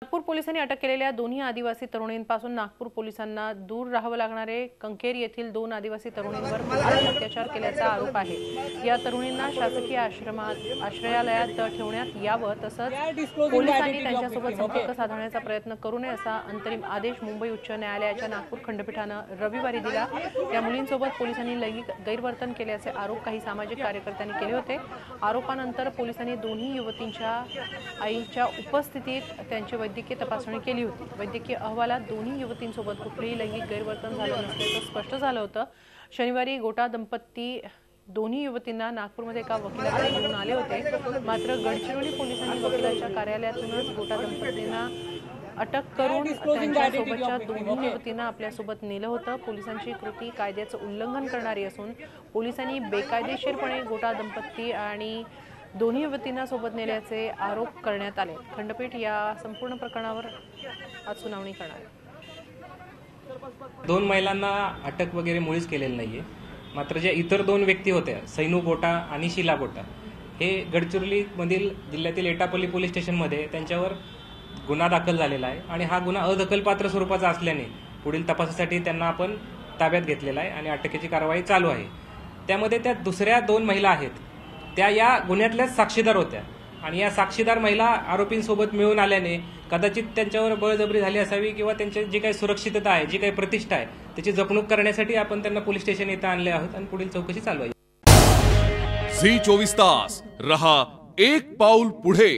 नागपूर पोलिसांनी अटक केलेल्या दोन्ही आदिवासी तरुणींपासून नागपूर पोलिसांना दूर राहावे लागणारे कंकेर येथील दोन आदिवासी तरुणींवर अत्याचार केल्याचा आरोप आहे। या तरुणींना शासकीय आश्रयालयात ठेवण्यात यावं तसंच पोलिसांनी त्यांच्यासोबत संपर्क साधण्याचा प्रयत्न करू नये असा अंतरिम आदेश मुंबई उच्च न्यायालयाच्या नागपूर खंडपीठानं रविवारी दिला। या मुलींसोबत पोलिसांनी लैंगिक गैरवर्तन केल्याचे आरोप काही सामाजिक कार्यकर्त्यांनी केले होते। आरोपानंतर पोलिसांनी दोन्ही युवतींच्या आईच्या उपस्थितीत त्यांची वैद्यकीय तपासणी केली होती। वैद्यकीय अहवालात दोन्ही युवतींसोबत कुठलेही लैंगिक गैरवर्तन झालं नसल्याचं स्पष्ट झालं होतं। शनिवारी गोटा दंपती दोन्ही युवतींना नागपूरमध्ये एका वकिलाकडे घेऊन आले होते, मात्र गडचिरोली पोलिसांनी वकिलाच्या कार्यालयातूनच गोटा दंपतींना अटक करून त्यांच्यासोबतच्या दोन्ही युवतींना आपल्यासोबत नेलं होतं। पोलिसांची कृती कायद्याचं उल्लंघन करणारी असून पोलिसांनी बेकायदेशीरपणे गोटा दंपती आणि दोन्ही युवतींना सोबत नेल्याचे आरोप करण्यात आले। खंडपीठ या संपूर्ण प्रकरणावर आज सुनावणी करणार आहे। दोन महिलांना अटक वगैरे मुळीच केलेली नाहीये, मात्र ज्या इतर दोन व्यक्ती होत्या सैनू गोटा आणि शीला गोटा हे गडचिरोली मधील जिल्ह्यातील एटापल्ली पोलीस स्टेशनमध्ये त्यांच्यावर गुन्हा दाखल झालेला आहे आणि हा गुन्हा अदखलपात्र स्वरूपाचा असल्याने पुढील तपासासाठी त्यांना आपण ताब्यात घेतलेला आहे आणि अटकेची कारवाई चालू आहे। त्यामध्ये त्या दुसऱ्या दोन महिला आहेत त्या या गुन्ह्यातल्याच साक्षीदार होत्या आणि या साक्षीदार महिला आरोपींसोबत मिळून आल्याने कदाचित त्यांच्यावर बळजबरी झाली असावी किंवा त्यांची जी काही सुरक्षितता आहे, जी काही प्रतिष्ठा आहे त्याची जपणूक करण्यासाठी आपण त्यांना पोलीस स्टेशन येथे आणले आहोत आणि पुढील चौकशी चालू आहे। झी 24 तास रहा एक पाऊल पुढे।